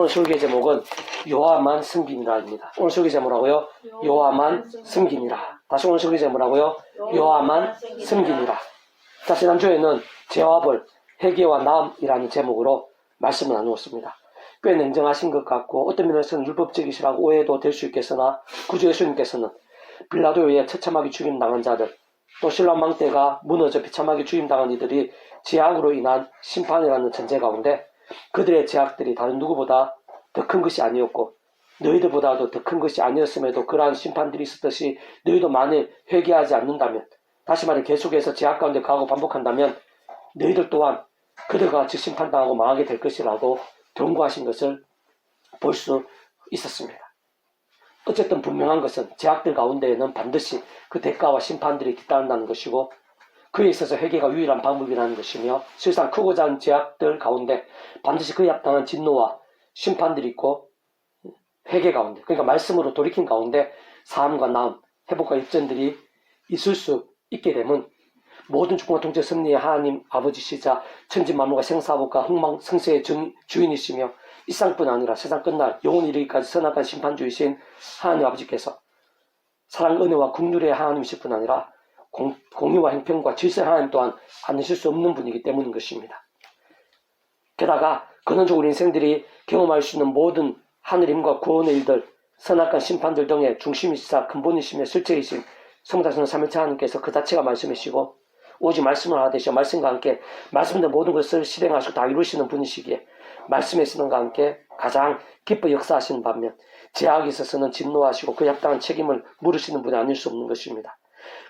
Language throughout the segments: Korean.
오늘 설교 제목은 여호와만 섬기니라입니다. 오늘 설교 제목이라고요? 여호와만 섬기니라. 다시 오늘 설교 제목이라고요? 여호와만 섬기니라. 자, 지난주에는 제압을 회개와 나음이라는 제목으로 말씀을 나누었습니다. 꽤 냉정하신 것 같고 어떤 면에서는 율법적이시라고 오해도 될 수 있겠으나 구주 예수님께서는 빌라도에 의해 처참하게 죽임당한 자들, 또 신라망 때가 무너져 비참하게 죽임당한 이들이 죄악으로 인한 심판이라는 전제 가운데 그들의 죄악들이 다른 누구보다 더 큰 것이 아니었고 너희들보다도 더 큰 것이 아니었음에도 그러한 심판들이 있었듯이 너희도 만일 회개하지 않는다면, 다시 말해 계속해서 죄악 가운데 가고 반복한다면 너희들 또한 그들과 같이 심판당하고 망하게 될 것이라고 경고하신 것을 볼 수 있었습니다. 어쨌든 분명한 것은 죄악들 가운데에는 반드시 그 대가와 심판들이 뒤따른다는 것이고 그에 있어서 회개가 유일한 방법이라는 것이며, 실상 크고 작은 죄악들 가운데 반드시 그에 합당한 진노와 심판들이 있고, 회개 가운데, 그러니까 말씀으로 돌이킨 가운데 사함과 나음, 회복과 역전들이 있을 수 있게 되면 모든 주권과 통치 섭리의 하나님 아버지시자 천지 만물과 생사복과 흥망성쇠의 주인이시며 이 세상뿐 아니라 세상 끝날 영원히 이르기까지 선악한 심판주이신 하나님 아버지께서 사랑, 은혜와 긍휼의 하나님이실 뿐 아니라 공의와 형평과 질서의 하나님 또한 않으실 수 없는 분이기 때문인 것입니다. 게다가 근원적으로 인생들이 경험할 수 있는 모든 하늘의 힘과 구원의 일들, 선악한 심판들 등의 중심이시사 근본이시며 실체이신 성자성 삼일체 하나님께서 그 자체가 말씀이시고 오직 말씀을 하되시어 말씀과 함께 말씀의 모든 것을 실행하시고 다 이루시는 분이시기에 말씀의 신앙과 함께 가장 기뻐 역사하시는 반면 죄악에 있어서는 진노하시고 그에 합당한 책임을 물으시는 분이 아닐 수 없는 것입니다.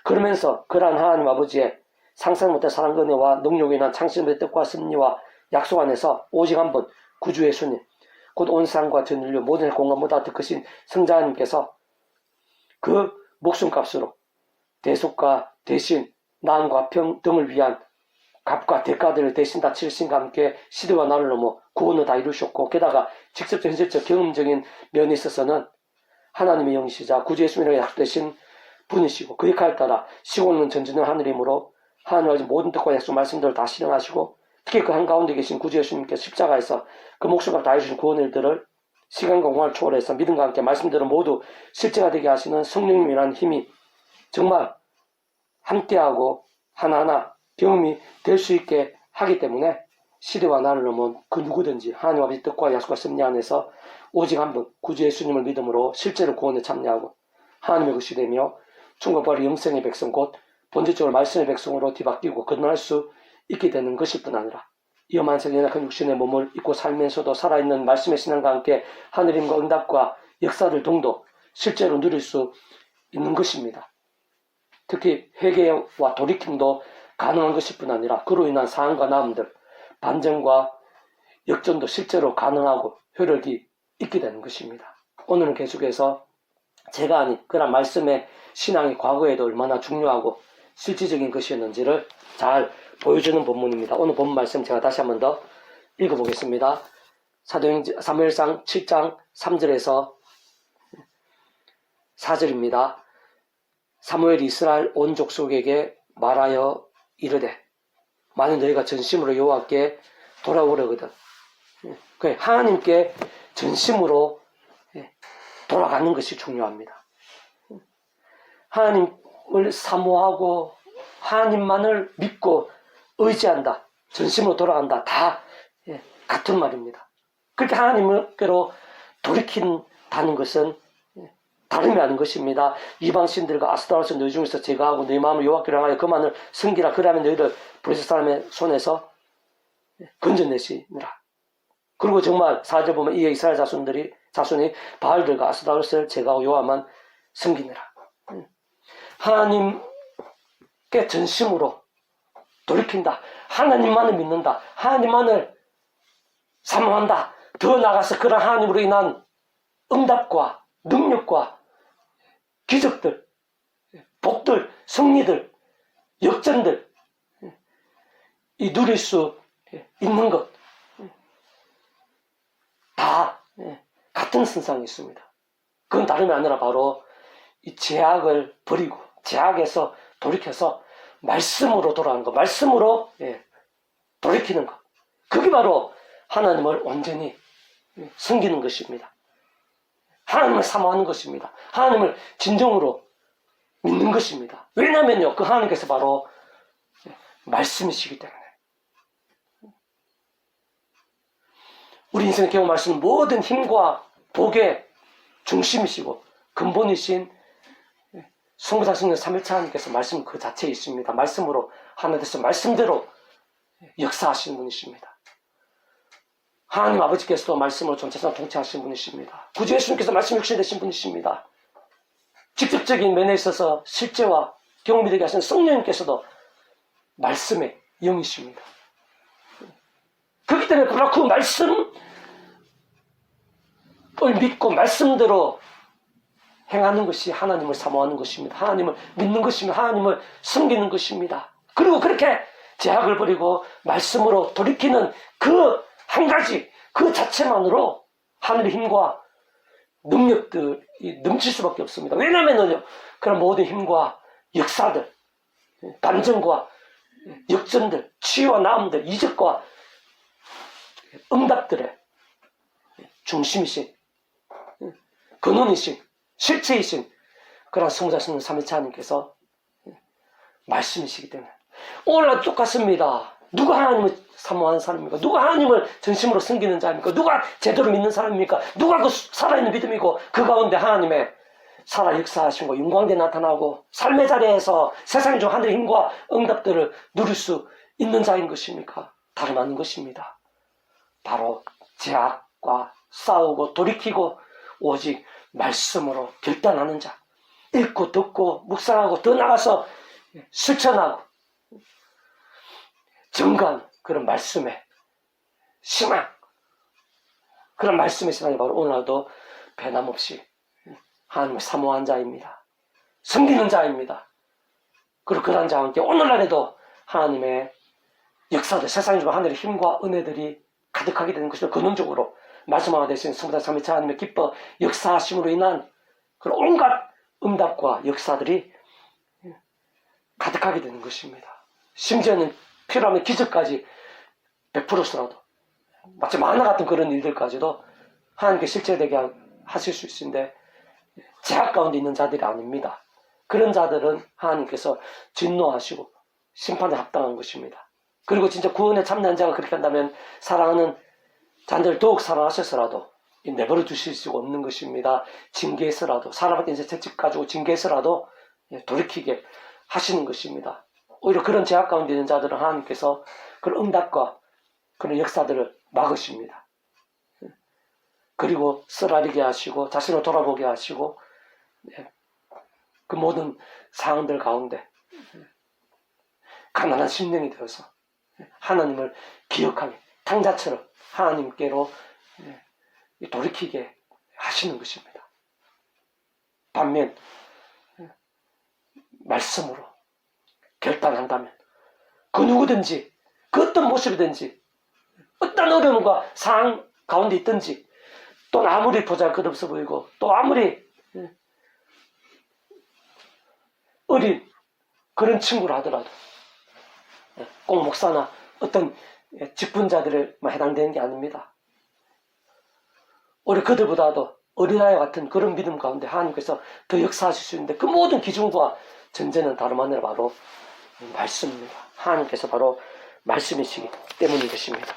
그러면서 그러한 하나님 아버지의 상상 못할 사랑, 은혜와 능력이 인한 창신의 뜻과 섭리와 약속 안에서 오직 한 분 구주 예수님, 곧 온 세상과 전 인류 모든 공간보다 더 크신 성자 하나님께서 그 목숨값으로 대속과 대신, 나음과 평 등을 위한 값과 대가들을 대신 다 치르신과 함께 시대와 나를 넘어 구원을 다 이루셨고, 게다가 직접적 현실적 경험적인 면에 있어서는 하나님의 영이시자 구주 예수님의 약속되신 분이시고 그 역할에 따라 시공은 전진을 하늘이므로 하나님의 모든 뜻과 약속 말씀들을 다 실행하시고, 특히 그 한가운데 계신 구주 예수님께서 십자가에서 그 목숨을 다해주신 구원의 일들을 시간과 공간을 초월해서 믿음과 함께 말씀들을 모두 실제가 되게 하시는 성령님이라는 힘이 정말 함께하고 하나하나 경험이 될 수 있게 하기 때문에 시대와 나를 넘은 그 누구든지 하나님 아버지 뜻과 약속과 섭리 안에서 오직 한 분 구주 예수님을 믿음으로 실제로 구원에 참여하고 하나님의 것이 되며 충격받은 영생의 백성 곧 본질적으로 말씀의 백성으로 뒤바뀌고 거듭날 수 있게 되는 것일 뿐 아니라 위험한 세계 연약한 육신의 몸을 입고 살면서도 살아있는 말씀의 신앙과 함께 하늘임과 응답과 역사들 등도 실제로 누릴 수 있는 것입니다. 특히 회개와 돌이킴도 가능한 것일 뿐 아니라 그로 인한 사함과 나음들, 반전과 역전도 실제로 가능하고 효력이 있게 되는 것입니다. 오늘은 계속해서 제가 아닌 그런 말씀의 신앙이 과거에도 얼마나 중요하고 실질적인 것이었는지를 잘 보여주는 본문입니다. 오늘 본문 말씀 제가 다시 한번 더 읽어보겠습니다. 사무엘상 7장 3절에서 4절입니다. 사무엘이 이스라엘 온 족속에게 말하여 이르되 만일 너희가 전심으로 여호와께 돌아오려거든, 하나님께 전심으로 돌아가는 것이 중요합니다. 하나님을 사모하고 하나님만을 믿고 의지한다, 전심으로 돌아간다, 다 같은 말입니다. 그렇게 하나님께로 돌이킨다는 것은 다름이 아닌 것입니다. 이방신들과 아스타로스 너희 중에서 제거하고 너희 마음을 여호와께로 향하여 그만을 섬기라. 그러면 너희를 브레스 사람의 손에서 건져내시니라. 그리고 정말 4절 보면 이에 이스라엘 자손이 바알들과 아스타로스를 제거하고 여호와만 섬기니라. 하나님께 전심으로 돌이킨다, 하나님만을 믿는다, 하나님만을 사모한다, 더 나아가서 그런 하나님으로 인한 응답과 능력과 기적들, 복들, 승리들, 역전들 이 누릴 수 있는 것 다 같은 선상에 있습니다. 그건 다름이 아니라 바로 이 죄악을 버리고 죄악에서 돌이켜서 말씀으로 돌아가는 것, 말씀으로 돌이키는 것, 그게 바로 하나님을 온전히 섬기는 것입니다. 하나님을 사모하는 것입니다. 하나님을 진정으로 믿는 것입니다. 왜냐면요, 그 하나님께서 바로 말씀이시기 때문에. 우리 인생의 경우 말씀은 모든 힘과 복의 중심이시고 근본이신 성부상 성령 삼위일체 하나님께서 말씀 그 자체에 있습니다. 말씀으로 하나님께서 말씀대로 역사하시는 분이십니다. 하나님 아버지께서도 말씀으로 전체상 통치하신 분이십니다. 구주 예수님께서 말씀 육신이 되신 분이십니다. 직접적인 면에 있어서 실제와 경험이 되게 하시는 성령님께서도 말씀의 영이십니다. 그렇기 때문에 바로 그 말씀을 믿고 말씀대로 행하는 것이 하나님을 사모하는 것입니다. 하나님을 믿는 것입니다. 하나님을 섬기는 것입니다. 그리고 그렇게 제약을 버리고 말씀으로 돌이키는 그 한 가지, 그 자체만으로 하늘의 힘과 능력들이 넘칠 수밖에 없습니다. 왜냐하면요, 그런 모든 힘과 역사들, 반전과 역전들, 치유와 나음들, 이적과 응답들의 중심이신, 근원이신, 실체이신 그런 성부자 성령 삼위일체 하나님께서 말씀이시기 때문에 오늘날 똑같습니다. 누가 하나님을 사모하는 사람입니까? 누가 하나님을 전심으로 섬기는 자입니까? 누가 제대로 믿는 사람입니까? 누가 그 살아있는 믿음이고 그 가운데 하나님의 살아 역사하시고 영광대 나타나고 삶의 자리에서 세상 중 하늘의 힘과 응답들을 누릴 수 있는 자인 것입니까? 다름 아닌 것입니다. 바로 제약과 싸우고 돌이키고 오직 말씀으로 결단하는 자, 읽고 듣고 묵상하고 더 나가서 실천하고 정관 그런 말씀에 신앙, 그런 말씀의 신앙이 바로 오늘도 변함없이 하나님을 사모한 자입니다. 섬기는 자입니다. 그리고 그런 자와 함께 오늘날에도 하나님의 역사들, 세상에 주고 하늘의 힘과 은혜들이 가득하게 되는 것을 근원적으로 말씀하고 되신 성부자 삼위일체 하나님의 기뻐 역사하심으로 인한 그런 온갖 응답과 역사들이 가득하게 되는 것입니다. 심지어는 필요하면 기적까지 100%라도 마치 만화 같은 그런 일들까지도 하나님께 실제되게 하실 수 있는데 제약 가운데 있는 자들이 아닙니다. 그런 자들은 하나님께서 진노하시고 심판에 합당한 것입니다. 그리고 진짜 구원에 참여한 자가 그렇게 한다면 사랑하는 자들 더욱 사랑하셔서라도 내버려 두실 수가 없는 것입니다. 징계해서라도 사람한테 이제 채찍 가지고 징계해서라도 돌이키게 하시는 것입니다. 오히려 그런 제약 가운데 있는 자들은 하나님께서 그런 응답과 그런 역사들을 막으십니다. 그리고 쓰라리게 하시고 자신을 돌아보게 하시고 그 모든 상황들 가운데 가난한 심령이 되어서 하나님을 기억하게 탕자처럼 하나님께로 돌이키게 하시는 것입니다. 반면 말씀으로 결단한다면 그 누구든지 그 어떤 모습이든지 어떤 어려움과 상황 가운데 있든지 또 아무리 보잘것없어 보이고 또 아무리 어린 그런 친구라 하더라도 꼭 목사나 어떤 직분자들에 해당되는 게 아닙니다. 오히려 그들보다도 어린아이와 같은 그런 믿음 가운데 하나님께서 더 역사하실 수 있는데 그 모든 기준과 전제는 다름 아니라 바로 말씀입니다. 하나님께서 바로 말씀이시기 때문인 것입니다.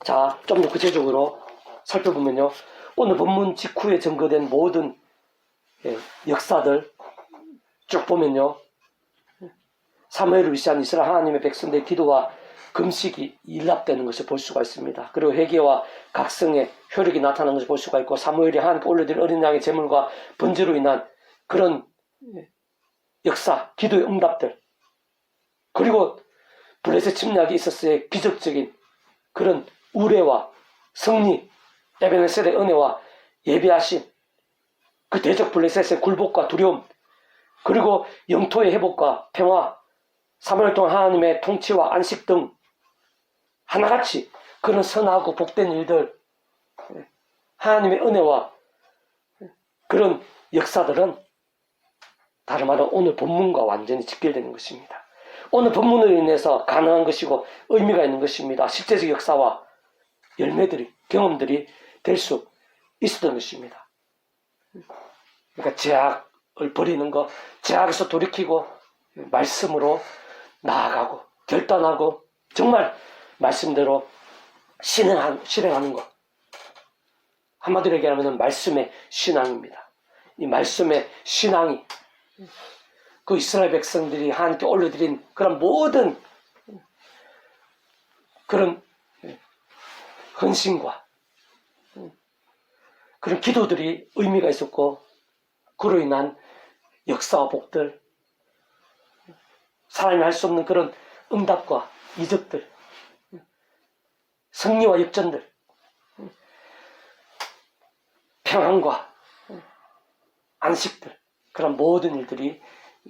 자, 좀 더 구체적으로 살펴보면요. 오늘 본문 직후에 증거된 모든 역사들 쭉 보면요. 사무엘을 위시한 이스라엘 하나님의 백성들의 기도와 금식이 일납되는 것을 볼 수가 있습니다. 그리고 회개와 각성의 효력이 나타나는 것을 볼 수가 있고 사무엘이 하나님께 올려드린 어린 양의 제물과 번제로 인한 그런 역사, 기도의 응답들 그리고 블레셋 침략이 있었을 때 기적적인 그런 우레와 승리, 에베네셀의 은혜와 예비하신 그 대적 블레셋의 굴복과 두려움 그리고 영토의 회복과 평화, 3월 동안 하나님의 통치와 안식 등 하나같이 그런 선하고 복된 일들, 하나님의 은혜와 그런 역사들은 다름 아니라 오늘 본문과 완전히 직결되는 것입니다. 오늘 본문으로 인해서 가능한 것이고 의미가 있는 것입니다. 실제적 역사와 열매들이 경험들이 될 수 있었던 것입니다. 그러니까 죄악을 버리는 것, 죄악에서 돌이키고 말씀으로 나아가고 결단하고 정말 말씀대로 실행하는 것. 한마디로 얘기하면 말씀의 신앙입니다. 이 말씀의 신앙이 그 이스라엘 백성들이 하나님께 올려드린 그런 모든 그런 헌신과 그런 기도들이 의미가 있었고, 그로 인한 역사와 복들, 사람이 할 수 없는 그런 응답과 이적들, 승리와 역전들, 평안과 안식들, 그런 모든 일들이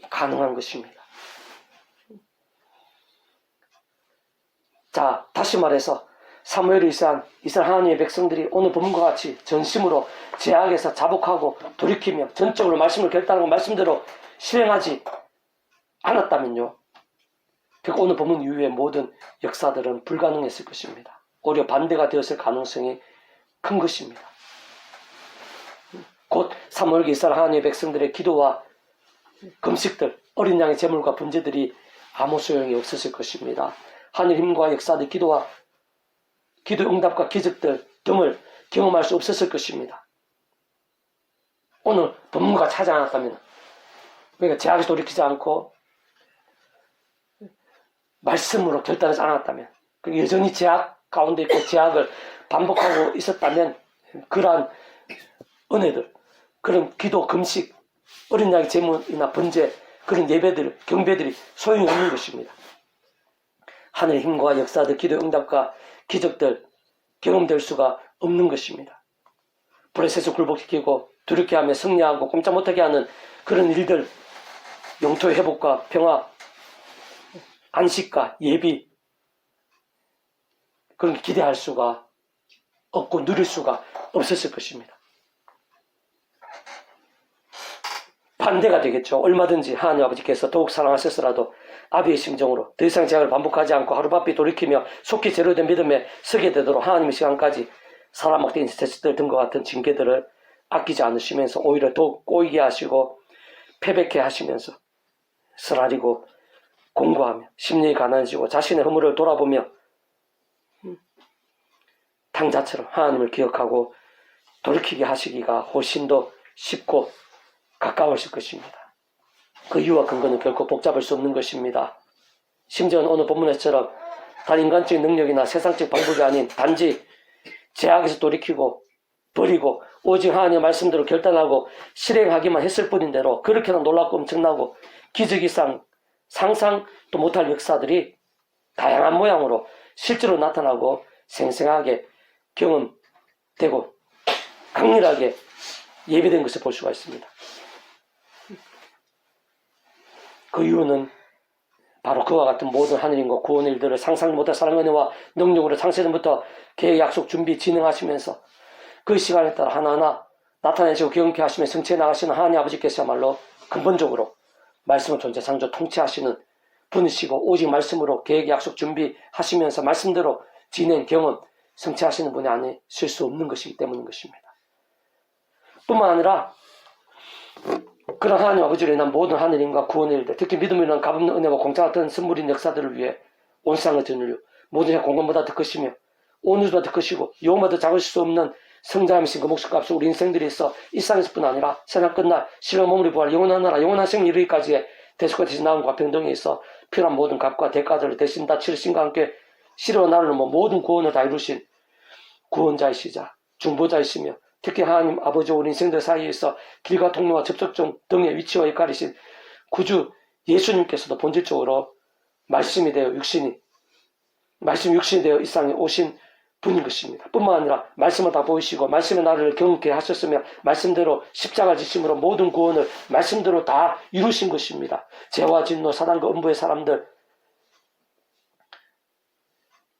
가능한 것입니다. 자, 다시 말해서 사무엘이 이스라엘 하나님의 백성들이 오늘 본문과 같이 전심으로 죄악에서 자복하고 돌이키며 전적으로 말씀을 결단하고 말씀대로 실행하지 않았다면요, 결국 오늘 본문 이후의 모든 역사들은 불가능했을 것입니다. 오히려 반대가 되었을 가능성이 큰 것입니다. 곧 사무엘과 이스라엘 하나님의 백성들의 기도와 금식들, 어린 양의 제물과 번제들이 아무 소용이 없었을 것입니다. 하늘 힘과 역사들, 기도 응답과 기적들 등을 경험할 수 없었을 것입니다. 오늘 본문과 차지 않았다면, 그러니까 죄악에 돌이키지 않고 말씀으로 결단하지 않았다면, 여전히 죄악 가운데 있고 죄악을 반복하고 있었다면, 그러한 은혜들, 그런 기도, 금식, 어린 양의 제물이나 번제, 그런 예배들, 경배들이 소용이 없는 것입니다. 하늘의 힘과 역사들, 기도 응답과 기적들 경험될 수가 없는 것입니다. 불에서 굴복시키고 두렵게 하며 승리하고 꼼짝 못하게 하는 그런 일들, 영토의 회복과 평화, 안식과 예비, 그런 게 기대할 수가 없고 누릴 수가 없었을 것입니다. 반대가 되겠죠. 얼마든지 하나님 아버지께서 더욱 사랑하셨으라도 아비의 심정으로 더 이상 죄악을 반복하지 않고 하루바삐 돌이키며 속히 제로된 믿음에 서게 되도록 하나님의 시간까지 사람 막대인 스트레스들 등과 같은 징계들을 아끼지 않으시면서 오히려 더욱 꼬이게 하시고 패배케 하시면서 쓰라리고 공고하며 심령이 가난해지고 자신의 허물을 돌아보며 탕자처럼 하나님을 기억하고 돌이키게 하시기가 훨씬 더 쉽고 가까워질 것입니다. 그 이유와 근거는 결코 복잡할 수 없는 것입니다. 심지어는 오늘 본문에처럼 단 인간적인 능력이나 세상적 방법이 아닌 단지 죄악에서 돌이키고 버리고 오직 하나님의 말씀대로 결단하고 실행하기만 했을 뿐인데로 그렇게나 놀랍고 엄청나고 기적 이상 상상도 못할 역사들이 다양한 모양으로 실제로 나타나고 생생하게 경험되고 강렬하게 예비된 것을 볼 수가 있습니다. 그 이유는 바로 그와 같은 모든 하늘인과 구원의 일들을 상상 못할 사랑의 은혜와 능력으로 창세전부터 계획, 약속, 준비, 진행하시면서 그 시간에 따라 하나하나 나타내시고 경험케 하시며 성취해 나가시는 하나님 아버지께서야말로 근본적으로 말씀을 존재, 창조, 통치하시는 분이시고 오직 말씀으로 계획, 약속, 준비하시면서 말씀대로 진행, 경험, 성취하시는 분이 아니실 수 없는 것이기 때문인 것입니다. 뿐만 아니라 그런 하나님 아버지로 인한 모든 하늘인과 구원의 일들, 특히 믿음으로 인한 값없는 은혜와 공짜 같은 선물인 역사들을 위해 온 세상을 드늘려 모든 공간보다 더 크시며 온 우주보다 더 크시고 영혼보다 작으실 수 없는 성자이신 그 목숨값을 우리 인생들이 있어 이 세상에서뿐 아니라 세상 끝날 신령 몸으로 부활 영원한 나라 영원한 생을 이루기까지의 대속과 대신 나음과 평등에 있어 필요한 모든 값과 대가들을 대신 다 치르신과 함께 시로와 나를 넘어 모든 구원을 다 이루신 구원자이시자 중보자이시며 특히 하나님 아버지와 우리 인생들 사이에 있어 길과 통로와 접촉점 등의 위치와 역할이신 구주 예수님께서도 본질적으로 말씀이 되어 육신이 되어 이 땅에 오신 분인 것입니다. 뿐만 아니라 말씀을 다 보이시고 말씀의 나를 경험케 하셨으며 말씀대로 십자가 지심으로 모든 구원을 말씀대로 다 이루신 것입니다. 죄와 진노 사단과 음부의 사람들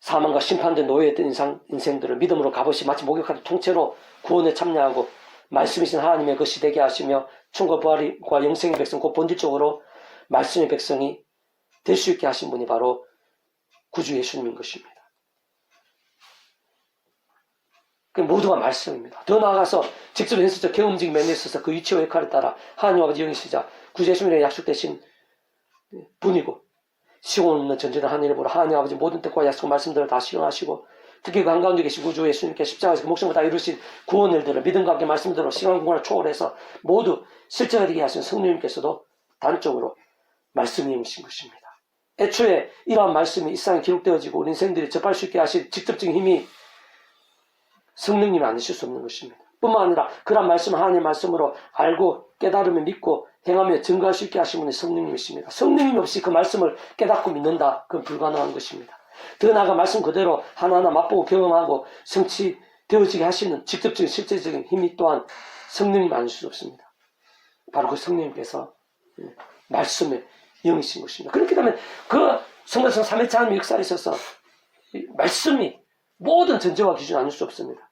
사망과 심판된 노예했던 인생들을 믿음으로 값없이 마치 목욕하듯 통째로 구원에 참여하고 말씀이신 하나님의 것이 되게 하시며 충과 부활과 영생의 백성 곧 본질적으로 말씀의 백성이 될 수 있게 하신 분이 바로 구주 예수님인 것입니다. 그 모두가 말씀입니다. 더 나아가서 직접 현실적 경험적인 면에 있어서 그 위치와 역할에 따라 하나님 아버지 영이시자 구주 예수님의 약속되신 분이고 시공 없는 전제된 하늘을 보라 하나님 아버지 모든 뜻과 약속 말씀들을 다 실현하시고 특히 그 한가운데 계신 구주 예수님께 십자가에서 그 목숨을 다 이루신 구원을 들어 믿음과 함께 말씀대로 시간 공간을 초월해서 모두 실제가 되게 하신 성령님께서도 단적으로 말씀이 임신 것입니다. 애초에 이러한 말씀이 이 세상에 기록되어지고 우리 인생들이 접할 수 있게 하신 직접적인 힘이 성령님이 아니실 수 없는 것입니다. 뿐만 아니라 그런 말씀을 하나님의 말씀으로 알고 깨달으며 믿고 행하며 증거할 수 있게 하신 분이 성령님이십니다. 성령님 없이 그 말씀을 깨닫고 믿는다. 그건 불가능한 것입니다. 더 나아가 말씀 그대로 하나하나 맛보고 경험하고 성취되어지게 하시는 직접적인 실제적인 힘이 또한 성령님이 아니실 수 없습니다. 바로 그 성령님께서 말씀의 영이신 것입니다. 그렇게 되면 그 성도성 3일차 하나님의 역사에 있어서 말씀이 모든 전제와 기준이 아닐 수 없습니다.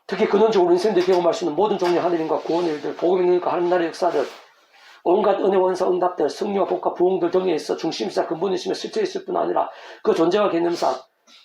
특히 근원적으로 인생들 경험할 수 있는 모든 종류의 하늘인과 구원의 일들, 복음의 능력과 하나님 나라의 역사들, 온갖 은혜 원사 응답들, 승리와 복과 부흥들 등에 있어 중심이자 근본이시며 실제 있을 뿐 아니라 그 존재와 개념상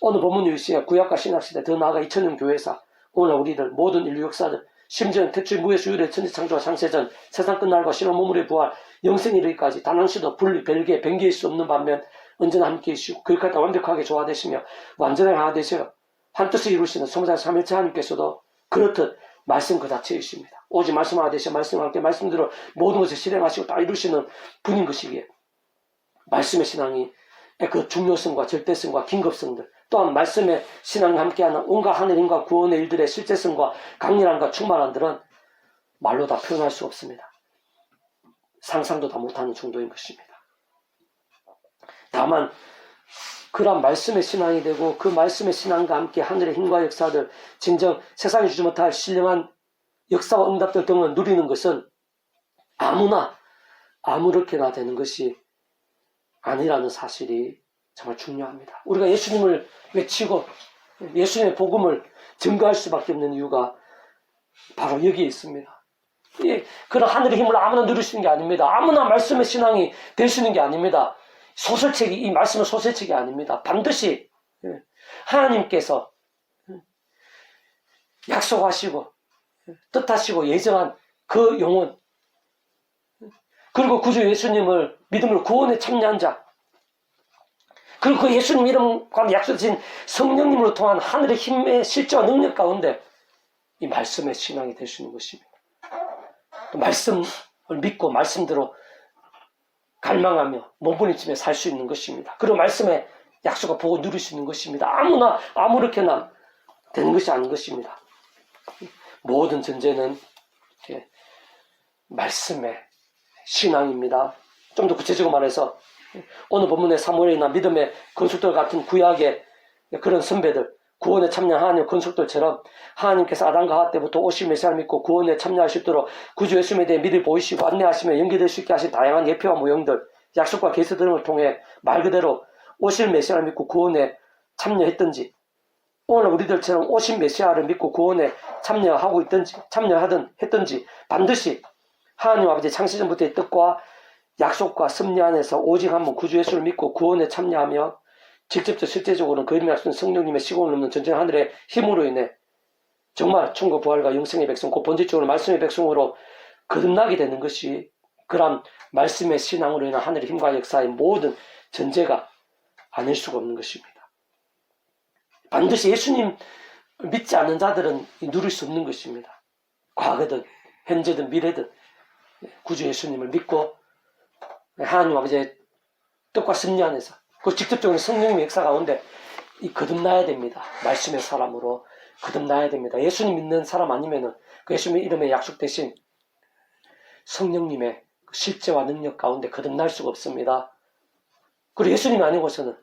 어느 본문 유시에 구약과 신학시대 더 나아가 2000년 교회사 오늘 우리들 모든 인류 역사들 심지어는 태초의 무에서 유래 천지창조와 창세전 세상 끝날과 신화 몸물의 부활 영생에 이르기까지 단 한 시도 분리 별개 변개일 수 없는 반면 언제나 함께 계시고 그 역할을 완벽하게 조화되시며 완전하게 하나 되시어 한 뜻을 이루시는 소모자 삼일체 하나님께서도 그렇듯 말씀 그 자체이십니다. 오직 말씀 하나 되시어 말씀과 함께 말씀대로 모든 것을 실행하시고 다 이루시는 분인 것이기에 말씀의 신앙이 그 중요성과 절대성과 긴급성들 또한 말씀의 신앙과 함께하는 온갖 하늘인과 구원의 일들의 실제성과 강렬함과 충만함들은 말로 다 표현할 수 없습니다. 상상도 다 못하는 정도인 것입니다. 다만 그런 말씀의 신앙이 되고 그 말씀의 신앙과 함께 하늘의 힘과 역사들 진정 세상이 주지 못할 신령한 역사와 응답들 등을 누리는 것은 아무나 아무렇게나 되는 것이 아니라는 사실이 정말 중요합니다. 우리가 예수님을 외치고 예수님의 복음을 증거할 수밖에 없는 이유가 바로 여기에 있습니다. 그런 하늘의 힘을 아무나 누릴 수 있는 게 아닙니다. 아무나 말씀의 신앙이 될 수 있는 게 아닙니다. 소설책이 이 말씀은 소설책이 아닙니다. 반드시 하나님께서 약속하시고 뜻하시고 예정한 그 영혼 그리고 구주 예수님을 믿음으로 구원에 참여한 자 그리고 그 예수님 이름과 약속하신 성령님으로 통한 하늘의 힘의 실제와 능력 가운데 이 말씀의 신앙이 될 수 있는 것입니다. 또 말씀을 믿고 말씀대로 갈망하며 몸부림치며 살 수 있는 것입니다. 그리고 말씀의 약속을 보고 누릴 수 있는 것입니다. 아무나 아무렇게나 되는 것이 아닌 것입니다. 모든 전제는 말씀의 신앙입니다. 좀 더 구체적으로 말해서 오늘 본문의 사무엘이나 믿음의 건축들 같은 구약의 그런 선배들 구원에 참여한 하나님의 건축들처럼 하나님께서 아담과 하와 때부터 오실 메시아를 믿고 구원에 참여할 수 있도록 구주 예수님에 대해 믿을 보이시고 안내하시며 연계될 수 있게 하신 다양한 예표와 모형들 약속과 계시 등을 통해 말 그대로 오실 메시아를 믿고 구원에 참여했든지 오늘 우리들처럼 오신 메시아를 믿고 구원에 참여하고 있든지 참여하든 했든지 반드시 하나님 아버지 창세전부터의 뜻과 약속과 섭리 안에서 오직 한 번 구주 예수를 믿고 구원에 참여하며 직접적 실제적으로는 그 이름이 약속된 성령님의 시공을 넘는 전쟁 하늘의 힘으로 인해 정말 천국 부활과 영생의 백성 곧 본질적으로 말씀의 백성으로 거듭나게 되는 것이 그런 말씀의 신앙으로 인한 하늘의 힘과 역사의 모든 전제가 아닐 수가 없는 것입니다. 반드시 예수님 믿지 않는 자들은 누릴 수 없는 것입니다. 과거든 현재든 미래든 구주 예수님을 믿고 하나님 아버지의 뜻과 섭리 안에서 그 직접적인 성령님의 역사 가운데 거듭나야 됩니다. 말씀의 사람으로 거듭나야 됩니다. 예수님 믿는 사람 아니면은 그 예수님 이름에 약속되신 성령님의 실제와 능력 가운데 거듭날 수가 없습니다. 그리고 예수님이 아니고서는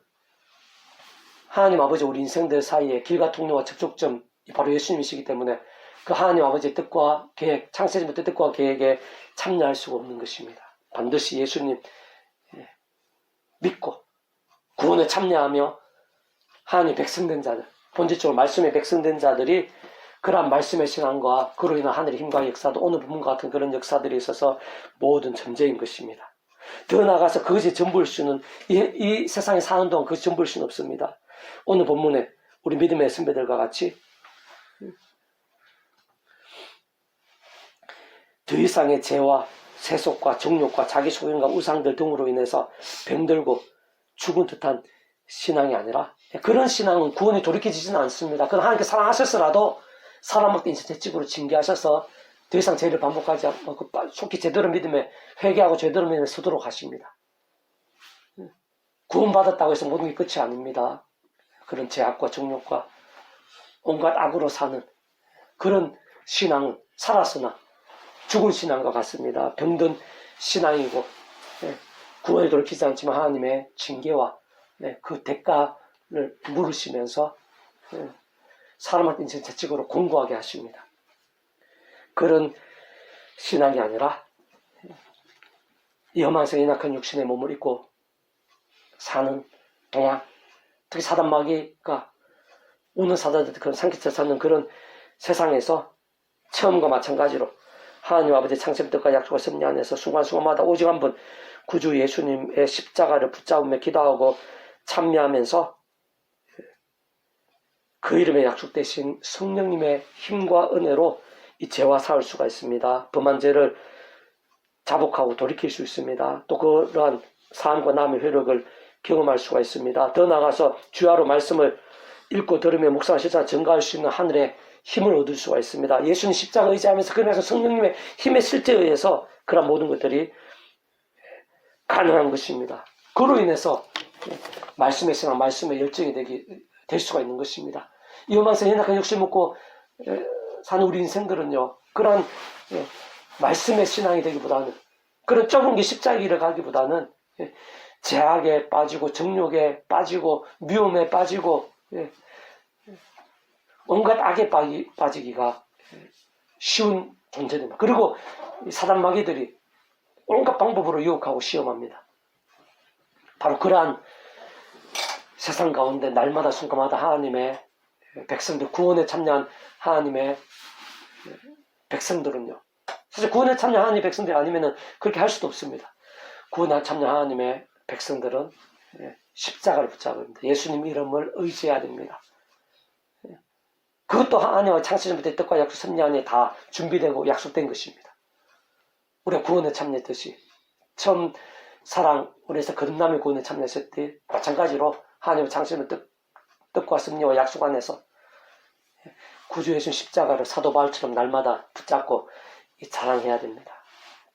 하나님 아버지 우리 인생들 사이에 길과 통로와 접촉점이 바로 예수님이시기 때문에 그 하나님 아버지의 뜻과 계획, 창세전부터 뜻과 계획에 참여할 수가 없는 것입니다. 반드시 예수님 믿고 구원에 참여하며 하나님 백성된 자들, 본질적으로 말씀의 백성된 자들이 그러한 말씀의 신앙과 그로 인한 하늘의 힘과 역사도 오늘 부분과 같은 그런 역사들이 있어서 모든 전제인 것입니다. 더 나아가서 그것이 전부일 수는 이 세상에 사는 동안 그것이 전부일 수는 없습니다. 오늘 본문에 우리 믿음의 선배들과 같이 더 이상의 죄와 세속과 정욕과 자기 소견과 우상들 등으로 인해서 병들고 죽은 듯한 신앙이 아니라 그런 신앙은 구원이 돌이켜지지는 않습니다. 그건 하나님께 사랑하셨으라도 사람밖에 인생 채찍으로 징계하셔서 더 이상 죄를 반복하지 않고 속히 제대로 믿음에 회개하고 제대로 믿음에 서도록 하십니다. 구원받았다고 해서 모든 게 끝이 아닙니다. 그런 죄악과 정욕과 온갖 악으로 사는 그런 신앙은 살았으나 죽은 신앙과 같습니다. 병든 신앙이고 구원에 돌이키지 않지만 하나님의 징계와 그 대가를 물으시면서 사람한테 인생 채찍으로 공고하게 하십니다. 그런 신앙이 아니라 험한성 인악한 육신의 몸을 입고 사는 동안 특히 사단마귀가 우는 사자들 그런 산기쳐 찾는 그런 세상에서 처음과 마찬가지로 하나님 아버지 창세부 때까지 약속의 섭리 안에서 순간순간마다 오직 한 분 구주 예수님의 십자가를 붙잡으며 기도하고 참여하면서 그 이름에 약속되신 성령님의 힘과 은혜로 이 죄와 싸울 수가 있습니다. 범한 죄를 자복하고 돌이킬 수 있습니다. 또 그러한 사함과 남의 효력을 경험할 수가 있습니다. 더 나아가서 주야로 말씀을 읽고 들으며 묵상하며 실천 증가할 수 있는 하늘의 힘을 얻을 수가 있습니다. 예수님 십자가 의지하면서 그러면서 성령님의 힘의 실제에 의해서 그런 모든 것들이 가능한 것입니다. 그로 인해서 말씀의 신앙, 말씀의 열정이 될 수가 있는 것입니다. 이만성 연약한 욕심 먹고 사는 우리 인생들은요, 그런 말씀의 신앙이 되기보다는 그런 좁은 게 십자가 길을 가기보다는 제약에 빠지고 정욕에 빠지고 미움에 빠지고 온갖 악에 빠지기가 쉬운 존재입니다. 그리고 사단 마귀들이 온갖 방법으로 유혹하고 시험합니다. 바로 그러한 세상 가운데 날마다 순간마다 하나님의 백성들, 구원에 참여한 하나님의 백성들은요, 사실 구원에 참여한 하나님의 백성들이 아니면 그렇게 할 수도 없습니다. 구원에 참여한 하나님의 백성들은 십자가를 붙잡아야 됩니다. 예수님 이름을 의지해야 됩니다. 그것도 하나님의 창세전부터 뜻과 약속 섭리 안에 다 준비되고 약속된 것입니다. 우리가 구원에 참여했듯이 처음 사랑 우리에서 거듭남의 구원에 참여했을 때 마찬가지로 하나님의 창세전부터 뜻과 섭리와 약속 안에서 구주 예수 십자가를 사도 바울처럼 날마다 붙잡고 자랑해야 됩니다.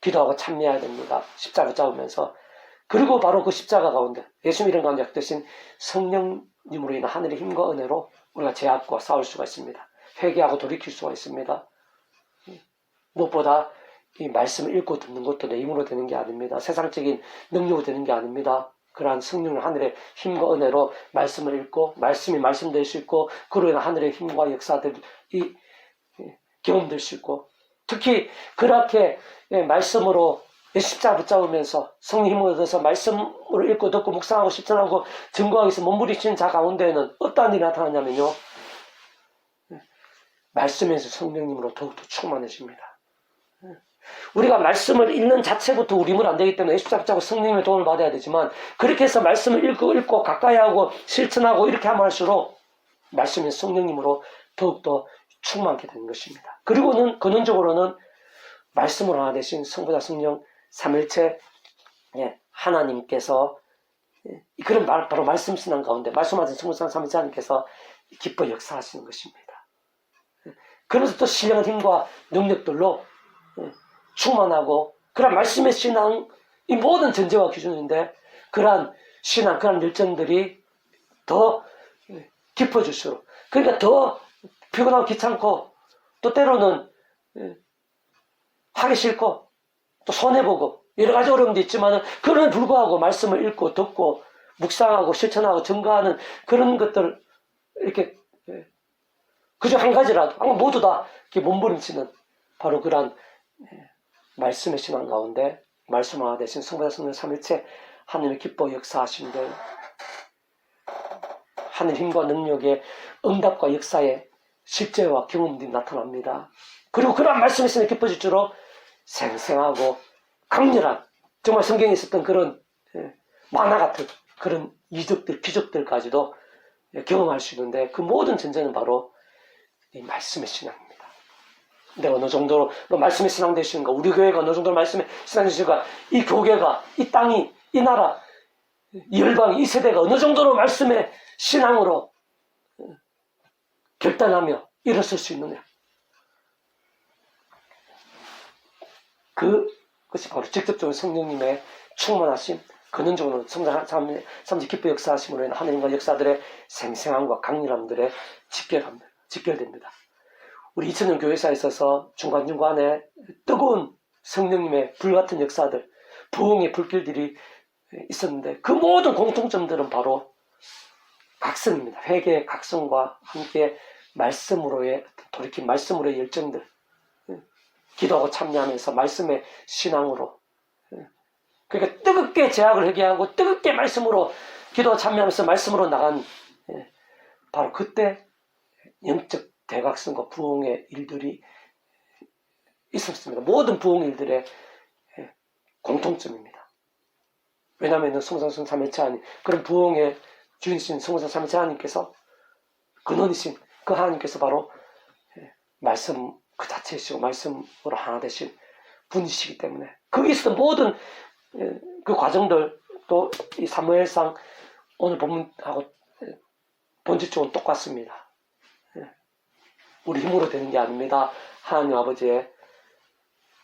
기도하고 참여해야 됩니다. 십자가 붙잡으면서. 그리고 바로 그 십자가 가운데 예수님 이름 가운데 약되신 성령님으로 인한 하늘의 힘과 은혜로 우리가 죄악과 싸울 수가 있습니다. 회개하고 돌이킬 수가 있습니다. 무엇보다 이 말씀을 읽고 듣는 것도 내 힘으로 되는 게 아닙니다. 세상적인 능력으로 되는 게 아닙니다. 그러한 성령 하늘의 힘과 은혜로 말씀을 읽고 말씀이 말씀될 수 있고 그로 인한 하늘의 힘과 역사들이 경험될 수 있고 특히 그렇게 말씀으로 십자가 붙잡으면서 성령 힘을 얻어서 말씀을 읽고 듣고 묵상하고 실천하고 증거하기 위해서 몸부림치는 자 가운데에는 어떠한 일이 나타나냐면요, 말씀에서 성령님으로 더욱더 충만해집니다. 우리가 말씀을 읽는 자체부터 우리 힘은 안 되기 때문에 십자가 붙잡고 성령님의 도움을 받아야 되지만 그렇게 해서 말씀을 읽고 가까이 하고 실천하고 이렇게 하면 할수록 말씀의 성령님으로 더욱더 충만하게 되는 것입니다. 그리고는 근원적으로는 말씀으로 하나 되신 성부자 성령 삼일체 하나님께서 그런 바로 말씀 신앙 가운데 말씀하신 성부자 삼일체 하나님께서 기뻐 역사하시는 것입니다. 그래서 또 신령한 힘과 능력들로 충만하고 그런 말씀의 신앙 이 모든 전제와 기준인데 그러한 신앙 그러한 열정들이 더 깊어질수록 그러니까 더 피곤하고 귀찮고 또 때로는 하기 싫고 또 손해보고 여러 가지 어려움도 있지만 그럼에도 불구하고 말씀을 읽고 듣고 묵상하고 실천하고 증거하는 그런 것들 이렇게 그중 한 가지라도 모두 다 몸부림치는 바로 그러한 말씀의 신앙 가운데 말씀화 되신 성부자 성령 삼일체 하나님의 기뻐 역사하심들 하늘 힘과 능력의 응답과 역사의 실제와 경험들이 나타납니다. 그리고 그러한 말씀의 신앙이 깊어질수록 생생하고 강렬한 정말 성경에 있었던 그런 만화 같은 그런 이적들 기적들까지도 경험할 수 있는데 그 모든 전제는 바로 이 말씀의 신앙입니다. 내가 어느 정도로 말씀에 신앙되시는가, 우리 교회가 어느 정도로 말씀에 신앙되시는가, 이 교계가, 이 땅이, 이 나라, 이 열방이, 이 세대가 어느 정도로 말씀에 신앙으로 결단하며 일어설 수 있느냐. 그것이 바로 직접적으로 성령님의 충만하심, 근원적으로 삼지 기뻐 역사하심으로 인한 하나님과 역사들의 생생함과 강렬함들의 직결됩니다. 우리 2000년 교회사에 있어서 중간중간에 뜨거운 성령님의 불같은 역사들, 부흥의 불길들이 있었는데 그 모든 공통점들은 바로 각성입니다. 회개의 각성과 함께 말씀으로의 돌이킨 말씀으로의 열정들, 기도하고 참여하면서 말씀의 신앙으로, 그러니까 뜨겁게 제약을 회개하고 뜨겁게 말씀으로 기도하고 참여하면서 말씀으로 나간, 바로 그때 영적 대각성과 부흥의 일들이 있었습니다. 모든 부흥 일들의 공통점입니다. 왜냐하면 성삼성 삼일체 하나님, 그런 부흥의 주인이신 성삼성 삼일체 하나님께서 근원이신 그 하나님께서 바로 말씀 그 자체이시고 말씀으로 하나 되신 분이시기 때문에 거기서 모든 그 과정들, 또 이 사무엘상 오늘 본문하고 본질적으로 똑같습니다. 우리 힘으로 되는 게 아닙니다. 하나님 아버지의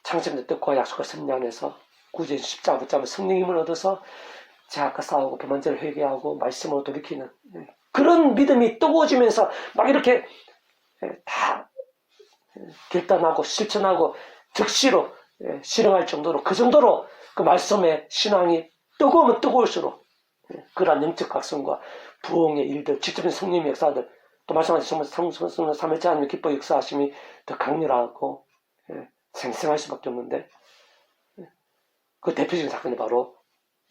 창조의 뜻과 약속과 섭리 안에서 구주의 십자가 붙잡아 성령 힘을 얻어서 제약과 싸우고 범한죄를 회개하고 말씀으로 돌이키는 그런 믿음이 뜨거워지면서 막 이렇게 다 결단하고 실천하고 즉시로 실행할 정도로, 그 정도로 그 말씀의 신앙이 뜨거우면 뜨거울수록 그러한 영적 각성과 부흥의 일들, 직접적인 성령의 역사들, 또 말씀하신 정말 삼일째 하나님의 기뻐 역사하심이 더 강렬하고 생생할 수밖에 없는데, 그 대표적인 사건이 바로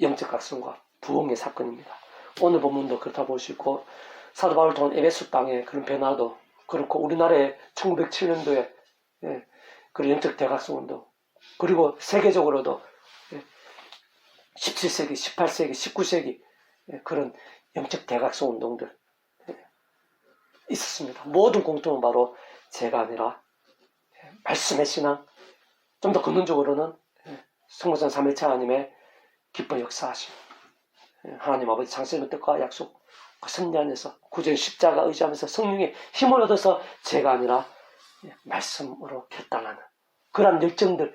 영적 각성과 부흥의 사건입니다. 오늘 본문도 그렇다 볼 수 있고, 사도 바울 통한 에베소 땅의 그런 변화도 그렇고, 우리나라의 1907년도에 그런 영적 대각성운동, 그리고 세계적으로도 17세기, 18세기, 19세기 그런 영적 대각성 운동들 있었습니다. 모든 공통은 바로 제가 아니라 말씀의 신앙, 좀 더 근원적으로는 성모전 삼일체 하나님의 기뻐 역사하심, 하나님 아버지 창세의 뜻과 약속, 그 섭리 안에서 구전 십자가 의지하면서 성령의 힘을 얻어서 제가 아니라 말씀으로 결단하는 그러한 열정들,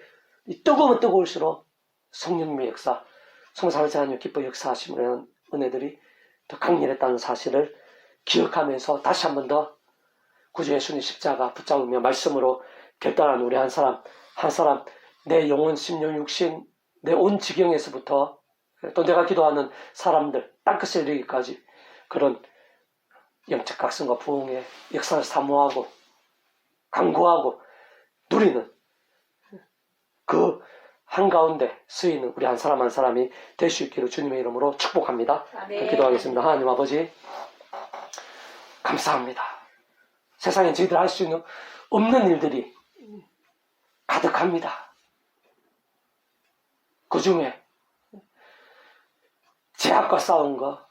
뜨거우면 뜨거울수록 성령님의 역사, 성모 삼일체 하나님의 기뻐 역사하심으로 하는 은혜들이 더 강렬했다는 사실을 기억하면서 다시 한 번 더 구주 예수님 십자가 붙잡으며 말씀으로 결단하는 우리 한 사람 한 사람, 내 영혼, 심령, 육신, 내 온 지경에서부터 또 내가 기도하는 사람들 땅끝에 이르기까지 그런 영적 각성과 부흥의 역사를 사모하고 강구하고 누리는 그 한가운데 쓰이는 우리 한 사람 한 사람이 될 수 있기를 주님의 이름으로 축복합니다. 네. 기도하겠습니다. 하나님 아버지, 감사합니다. 세상에 저희들 할 수 있는 없는 일들이 가득합니다. 그 중에 제약과 싸우는 거,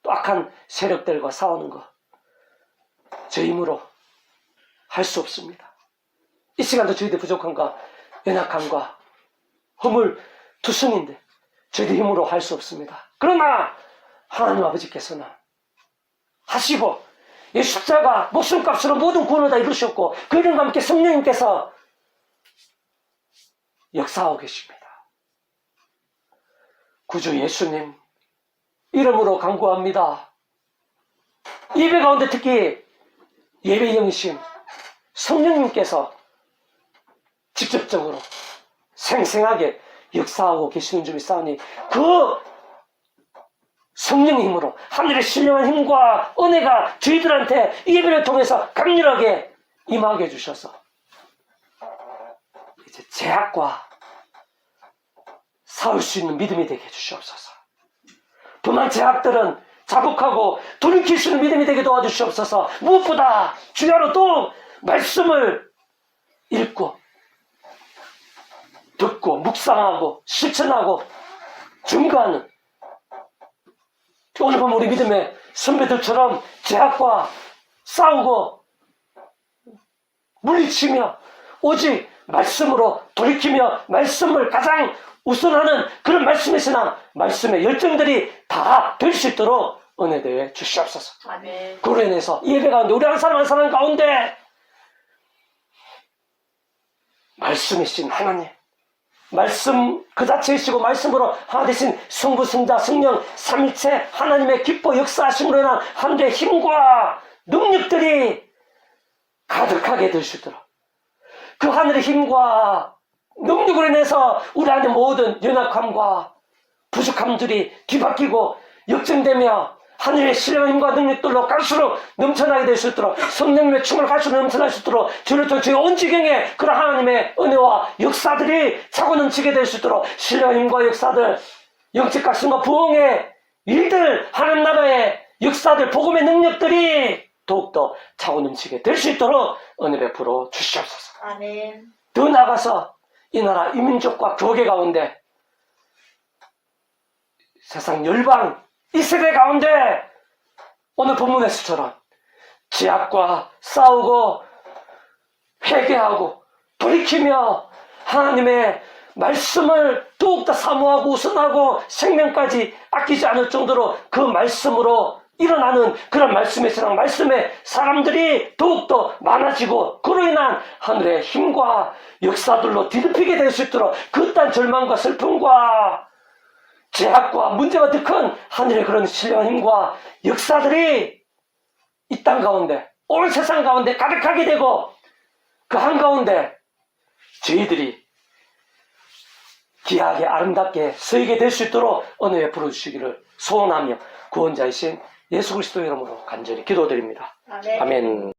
또 악한 세력들과 싸우는 거, 저 힘으로 할 수 없습니다. 이 시간도 저희들 부족함과 연약함과 허물투성인데 저희들 힘으로 할 수 없습니다. 그러나 하나님 아버지께서는 하시고 이 십자가 목숨값으로 모든 구원을 다 이루셨고 그 이름과 함께 성령님께서 역사하고 계십니다. 구주 예수님 이름으로 간구합니다. 예배 가운데 특히 예배 영이신 성령님께서 직접적으로 생생하게 역사하고 계시는 줄이 싸우니 그 성령의 힘으로 하늘의 신령한 힘과 은혜가 저희들한테 이 예배를 통해서 강렬하게 임하게 해주셔서 이제 제약과 싸울 수 있는 믿음이 되게 해주시옵소서. 분한 제약들은 자복하고 돌이킬 수 있는 믿음이 되게 도와주시옵소서. 무엇보다 주야로 또 말씀을 읽고 듣고 묵상하고 실천하고 증거하는, 오늘 보면 우리 믿음의 선배들처럼 제약과 싸우고 물리치며 오직 말씀으로 돌이키며 말씀을 가장 우선하는 그런 말씀의 신앙, 말씀의 열정들이 다 될 수 있도록 은혜 대해 주시옵소서. 아멘. 그로 인해서 이 예배 가운데 우리 한 사람 한 사람 가운데 말씀이신 하나님, 말씀 그 자체이시고 말씀으로 하나 되신 성부, 성자, 성령 삼위일체 하나님의 기뻐 역사하심으로 인한 하늘의 힘과 능력들이 가득하게 될 수 있도록 그 하늘의 힘과 능력으로 인해서 우리 안에 모든 연약함과 부족함들이 뒤바뀌고 역정되며 하늘의 신령한 힘과 능력들로 갈수록 넘쳐나게 될 수 있도록 성령님의 춤을 갈수록 넘쳐날 수 있도록 주를 통해 주의 온 지경에 그런 하나님의 은혜와 역사들이 차고 넘치게 될 수 있도록 신령한 힘과 역사들, 영적 각성과 부흥의 일들, 하나님 나라의 역사들, 복음의 능력들이 더욱더 차고 넘치게 될 수 있도록 은혜 베풀어 주시옵소서. 아멘. 더 나아가서 이 나라 이 민족과 교계 가운데 세상 열방 이 세대 가운데 오늘 본문에서처럼 죄악과 싸우고 회개하고 돌이키며 하나님의 말씀을 더욱더 사모하고 우선하고 생명까지 아끼지 않을 정도로 그 말씀으로 일어나는 그런 말씀의 신앙, 말씀의 사람들이 더욱더 많아지고 그로 인한 하늘의 힘과 역사들로 뒤덮이게 될 수 있도록 그딴 절망과 슬픔과 죄악과 문제가 더 큰 하늘의 그런 신령한 힘과 역사들이 이 땅 가운데 온 세상 가운데 가득하게 되고 그 한가운데 저희들이 귀하게 아름답게 서게 될 수 있도록 은혜 베풀어 주시기를 소원하며 구원자이신 예수 그리스도의 이름으로 간절히 기도드립니다. 아멘. 아멘.